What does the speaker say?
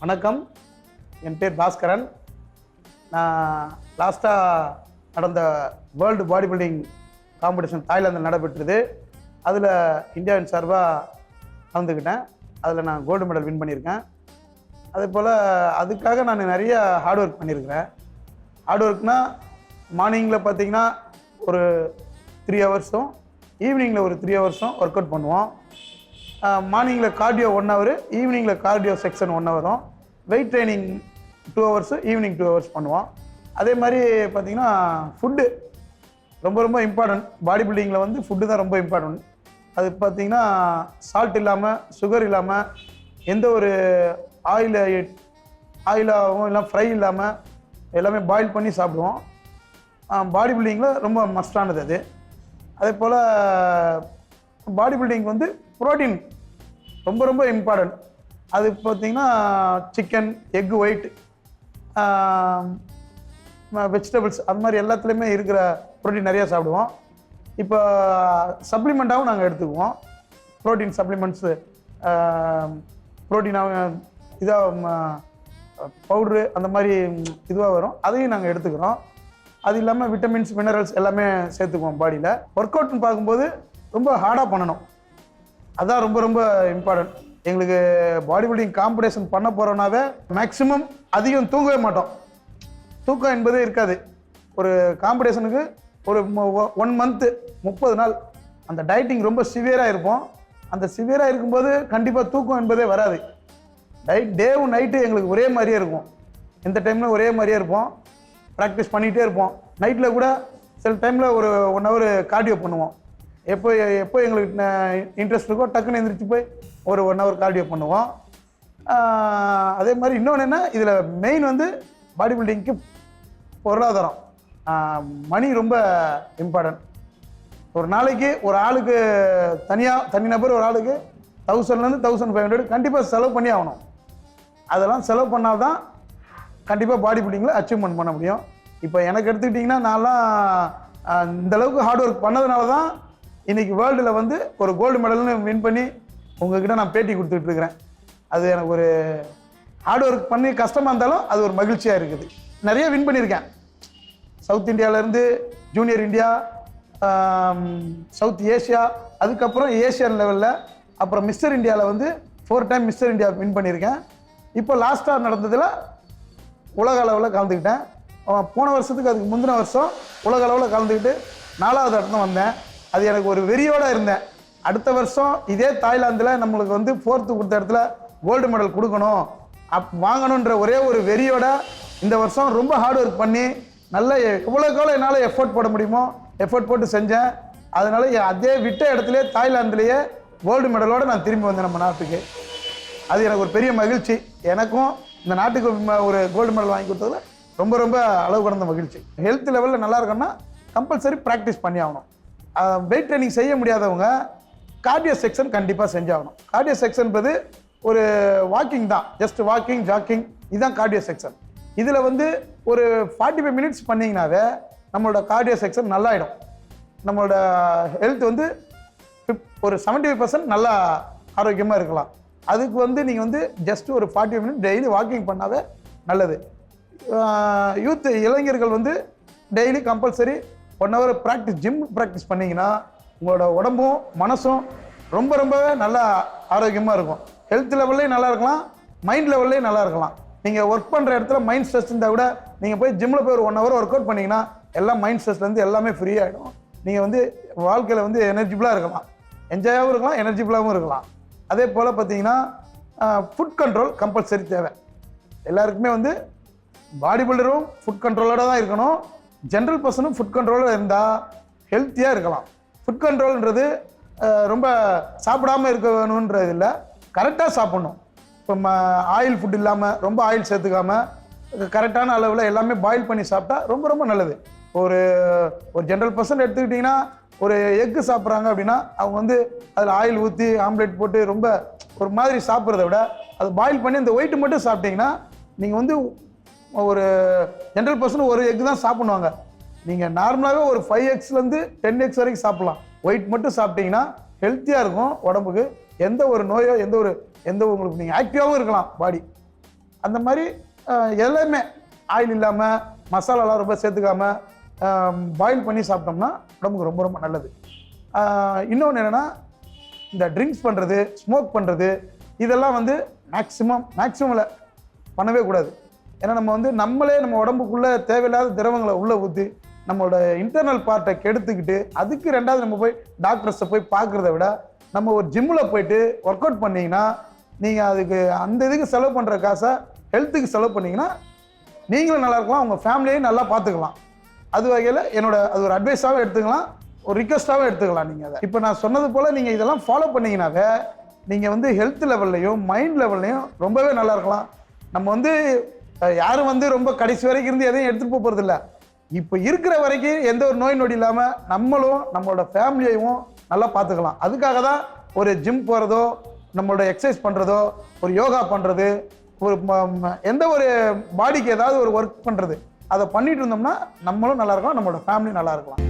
வணக்கம், என் பேர் பாஸ்கரன். நான் லாஸ்ட்டாக நடந்த வேர்ல்டு பாடி பில்டிங் காம்படிஷன் தாய்லாந்தில் நடைபெற்றது. அதில் இந்தியாவின் சார்பாக கலந்துக்கிட்டேன். அதில் நான் கோல்டு மெடல் வின் பண்ணியிருக்கேன். அதே போல் அதுக்காக நான் நிறைய ஹார்ட் ஒர்க் பண்ணியிருக்கிறேன். ஹார்ட் ஒர்க்னால் மார்னிங்கில் பார்த்திங்கன்னா ஒரு 3 ஹவர்ஸும் ஈவினிங்கில் ஒரு 3 ஹவர்ஸும் ஒர்க் அவுட் பண்ணுவோம். மார்னிங்கில் கார்டியோ 1 ஹவர், ஈவினிங்கில் கார்டியோ செக்ஷன் 1 ஹவரும், weight training 2 hours, evening 2 hours பண்ணுவோம். அதே மாதிரி பார்த்திங்கன்னா ஃபுட்டு ரொம்ப ரொம்ப இம்பார்ட்டன்ட். பாடி பில்டிங்கில் வந்து ஃபுட்டு தான் ரொம்ப இம்பார்ட்டன்ட். அது பார்த்திங்கன்னா சால்ட் இல்லாமல், சுகர் இல்லாமல், எந்த ஒரு ஆயிலாகவும் இல்லை ஃப்ரை இல்லாமல் எல்லாமே பாயில் பண்ணி சாப்பிடுவோம். பாடி பில்டிங்கில் ரொம்ப மஸ்டானது அது. அதே போல் பாடி பில்டிங் வந்து ப்ரோட்டீன் ரொம்ப ரொம்ப இம்பார்ட்டன்ட். அது பார்த்திங்கன்னா சிக்கன், எக் ஒயிட், வெஜிடபிள்ஸ், அது மாதிரி எல்லாத்துலேயுமே இருக்கிற ப்ரோட்டீன் நிறையா சாப்பிடுவோம். இப்போ சப்ளிமெண்ட்டாகவும் நாங்கள் எடுத்துக்குவோம். ப்ரோட்டீன் சப்ளிமெண்ட்ஸு, ப்ரோட்டீனாக இதாக பவுட்ரு அந்த மாதிரி இதுவாக வரும், அதையும் நாங்கள் எடுத்துக்கிறோம். அது இல்லாமல் விட்டமின்ஸ், மினரல்ஸ் எல்லாமே சேர்த்துக்குவோம் பாடியில். ஒர்க் அவுட்னு பார்க்கும்போது ரொம்ப ஹார்டாக பண்ணணும், அதுதான் ரொம்ப ரொம்ப இம்பார்ட்டன்ட். எங்களுக்கு பாடி பில்டிங் காம்படிஷன் பண்ண போகிறோன்னாவே மேக்ஸிமம் அதிகம் தூங்கவே மாட்டோம். தூக்கம் என்பதே இருக்காது. ஒரு காம்படிஷனுக்கு ஒரு 1 மந்த்து 30 நாள் அந்த டயட்டிங் ரொம்ப சிவியராக இருப்போம். அந்த சிவியராக இருக்கும்போது கண்டிப்பாக தூக்கம் என்பதே வராது. டேவும் நைட்டு எங்களுக்கு ஒரே மாதிரியே இருக்கும். எந்த டைமில் ஒரே மாதிரியே இருப்போம். ப்ராக்டிஸ் பண்ணிகிட்டே இருப்போம். நைட்டில் கூட சில டைமில் ஒரு 1 ஹவர் கார்டியோ பண்ணுவோம். எப்போ எங்களுக்கு இன்ட்ரெஸ்ட் இருக்கோ டக்குன்னு எழுந்திரிச்சு போய் ஒரு 1 ஹவர் கார்டியோ பண்ணுவோம். அதே மாதிரி இன்னொன்று என்ன, இதில் மெயின் வந்து பாடி பில்டிங்க்கு பொருளாதாரம், மணி ரொம்ப இம்பார்ட்டன்ட். ஒரு நாளைக்கு ஒரு ஆளுக்கு தனிநபர் ஒரு ஆளுக்கு 1000லேருந்து 1500 கண்டிப்பாக செலவு பண்ணி ஆகணும். அதெல்லாம் செலவு பண்ணால் தான் கண்டிப்பாக பாடி பில்டிங்கில் அச்சீவ்மெண்ட் பண்ண முடியும். இப்போ எனக்கு எடுத்துக்கிட்டிங்கன்னா நான்லாம் இந்தளவுக்கு ஹார்ட் ஒர்க் பண்ணதுனால தான் இன்றைக்கி வேர்ல்டில் வந்து ஒரு கோல்டு மெடல்னு வின் பண்ணி உங்கள்கிட்ட நான் பேட்டி கொடுத்துட்ருக்குறேன். அது எனக்கு ஒரு ஹார்ட் ஒர்க் பண்ணி கஷ்டமாக இருந்தாலும் அது ஒரு மகிழ்ச்சியாக இருக்குது. நிறைய வின் பண்ணியிருக்கேன். சவுத் இந்தியாவிலேருந்து ஜூனியர் இந்தியா, சவுத் ஏஷியா, அதுக்கப்புறம் ஏஷியன் லெவலில், அப்புறம் மிஸ்டர் இந்தியாவில் வந்து 4 டைம் மிஸ்டர் இந்தியா வின் பண்ணியிருக்கேன். இப்போ லாஸ்ட்டாக நடந்ததில் உலக அளவில் கலந்துக்கிட்டேன். போன வருஷத்துக்கு அதுக்கு முந்தின வருஷம் உலக அளவில் கலந்துக்கிட்டு 4வது இடத்துல வந்தேன். அது எனக்கு ஒரு வெறியோடு இருந்தேன். அடுத்த வருஷம் இதே தாய்லாந்தில் நம்மளுக்கு வந்து 4th கொடுத்த இடத்துல கோல்டு மெடல் கொடுக்கணும், வாங்கணுன்ற ஒரே ஒரு வெறியோட இந்த வருஷம் ரொம்ப ஹார்ட் ஒர்க் பண்ணி நல்ல எவ்வளோக்கெவ்வளோ என்னால் எஃபோர்ட் போட முடியுமோ எஃபோர்ட் போட்டு செஞ்சேன். அதனால அதே விட்ட இடத்துல தாய்லாந்துலேயே கோல்டு மெடலோடு நான் திரும்பி வந்தேன் நம்ம நாட்டுக்கு. அது எனக்கு ஒரு பெரிய மகிழ்ச்சி. எனக்கும் இந்த நாட்டுக்கு ஒரு கோல்டு மெடல் வாங்கி கொடுத்ததில் ரொம்ப ரொம்ப அளவு கடந்த மகிழ்ச்சி. ஹெல்த் லெவலில் நல்லா இருக்கணும்னா கம்பல்சரி ப்ராக்டிஸ் பண்ணி ஆகணும். வெயிட் ட்ரைனிங் செய்ய முடியாதவங்க கார்டியோ செக்ஷன் கண்டிப்பாக செஞ்சாகணும். கார்டியோ செக்ஷன்பது ஒரு வாக்கிங் தான், ஜஸ்ட் வாக்கிங், ஜாக்கிங், இதுதான் கார்டியோ செக்ஷன். இதில் வந்து ஒரு 45 மினிட்ஸ் பண்ணிங்கனாவே நம்மளோட கார்டியோ செக்ஷன் நல்லாயிடும். நம்மளோட ஹெல்த் வந்து ஒரு 75% நல்லா ஆரோக்கியமாக இருக்கலாம். அதுக்கு வந்து நீங்கள் வந்து ஜஸ்ட் ஒரு 45 மினிட் டெய்லி வாக்கிங் பண்ணாவே நல்லது. யூத் இளைஞர்கள் வந்து daily compulsory 1 hour gym practice பண்ணிங்கன்னா உங்களோட உடம்பும் மனசும் ரொம்ப ரொம்பவே நல்லா ஆரோக்கியமாக இருக்கும். ஹெல்த் லெவல்லையும் நல்லா இருக்கலாம், மைண்ட் லெவல்லையும் நல்லா இருக்கலாம். நீங்கள் ஒர்க் பண்ணுற இடத்துல மைண்ட் ஸ்ட்ரெஸ் இருந்தால் கூட நீங்கள் போய் ஜிம்மில் போய் ஒரு 1 ஹவர் ஒர்க் அவுட் பண்ணிங்கன்னா எல்லாம் மைண்ட் ஸ்ட்ரெஸ்லேருந்து எல்லாமே ஃப்ரீ ஆகிடும். நீங்கள் வந்து வாழ்க்கையில் வந்து எனர்ஜிபிளாக இருக்கலாம், என்ஜாயாகவும் இருக்கலாம், எனர்ஜிபிளாகவும் இருக்கலாம். அதே போல் பார்த்தீங்கன்னா ஃபுட் கண்ட்ரோல் கம்பல்சரி தேவை. எல்லாருக்குமே வந்து பாடி பில்டரும் ஃபுட் கண்ட்ரோலோட தான் இருக்கணும். ஜென்ரல் பர்சனும் ஃபுட் கண்ட்ரோலோடு இருந்தால் ஹெல்த்தியாக இருக்கலாம். ஃபுட் கண்ட்ரோல்ன்றது ரொம்ப சாப்பிடாமல் இருக்கணுன்றது இல்லை, கரெக்டாக சாப்பிட்ணும். இப்போ ஆயில் ஃபுட் இல்லாமல் ரொம்ப ஆயில் சேர்த்துக்காமல் கரெக்டான அளவில் எல்லாமே பாயில் பண்ணி சாப்பிட்டா ரொம்ப ரொம்ப நல்லது. ஒரு ஜென்ரல் பர்சன் எடுத்துக்கிட்டிங்கன்னா ஒரு எக்கு சாப்பிட்றாங்க அப்படின்னா அவங்க வந்து அதில் ஆயில் ஊற்றி ஆம்லேட் போட்டு ரொம்ப ஒரு மாதிரி சாப்பிட்றத விட அது பாயில் பண்ணி அந்த ஒயிட்டு மட்டும் சாப்பிட்டிங்கன்னா நீங்கள் வந்து ஒரு ஜென்ரல் பர்சன் ஒரு எக் தான் சாப்பிடுவாங்க. நீங்கள் நார்மலாகவே ஒரு 5x to 10x வரைக்கும் சாப்பிட்லாம். ஒயிட் மட்டும் சாப்பிட்டீங்கன்னா ஹெல்த்தியாக இருக்கும் உடம்புக்கு. எந்த ஒரு நோயோ எந்த உங்களுக்கு நீங்கள் ஆக்டிவாகவும் இருக்கலாம் பாடி. அந்த மாதிரி எல்லாமே ஆயில் இல்லாமல் மசாலாலாம் ரொம்ப சேர்த்துக்காம பாயில் பண்ணி சாப்பிட்டோம்னா உடம்புக்கு ரொம்ப ரொம்ப நல்லது. இன்னொன்று என்னென்னா, இந்த ட்ரிங்க்ஸ் பண்ணுறது, ஸ்மோக் பண்ணுறது, இதெல்லாம் வந்து மேக்ஸிமமில் பண்ணவே கூடாது. ஏன்னா நம்ம வந்து நம்மளே நம்ம உடம்புக்குள்ளே தேவையில்லாத திரவங்களை உள்ளே ஊற்றி நம்மளோட இன்டர்னல் பார்ட்டை கெடுத்துக்கிட்டு அதுக்கு ரெண்டாவது நம்ம போய் டாக்டர்ஸை போய் பார்க்குறத விட நம்ம ஒரு ஜிம்மில் போயிட்டு ஒர்க் அவுட் பண்ணிங்கன்னா நீங்கள் அதுக்கு அந்த இதுக்கு செலவு பண்ணுற காசை ஹெல்த்துக்கு செலவு பண்ணிங்கன்னா நீங்களும் நல்லா இருக்கலாம், உங்கள் ஃபேமிலியையும் நல்லா பார்த்துக்கலாம். அது வகையில் அது ஒரு அட்வைஸாகவும் எடுத்துக்கலாம், ஒரு ரிக்வெஸ்ட்டாகவும் எடுத்துக்கலாம். நீங்கள் அதை இப்போ நான் சொன்னது போல் நீங்கள் இதெல்லாம் ஃபாலோ பண்ணிங்கனாவே நீங்கள் வந்து ஹெல்த் லெவல்லையும் மைண்ட் லெவல்லையும் ரொம்பவே நல்லா இருக்கலாம். நம்ம வந்து யாரும் வந்து ரொம்ப கடைசி வரைக்கும் இருந்து எதையும் எடுத்துகிட்டு போகிறது இல்லை. இப்போ இருக்கிற வரைக்கும் எந்த ஒரு நோய் நொடி இல்லாமல் நம்மளும் நம்மளோட ஃபேமிலியையும் நல்லா பார்த்துக்கலாம். அதுக்காக தான் ஒரு ஜிம் போகிறதோ, நம்மளோட எக்ஸசைஸ் பண்ணுறதோ, ஒரு யோகா பண்ணுறது, ஒரு எந்த ஒரு பாடிக்கு ஏதாவது ஒரு ஒர்க் பண்ணுறது, அதை பண்ணிட்டு இருந்தோம்னா நம்மளும் நல்லா இருக்கலாம், நம்மளோட ஃபேமிலியும் நல்லா இருக்கலாம்.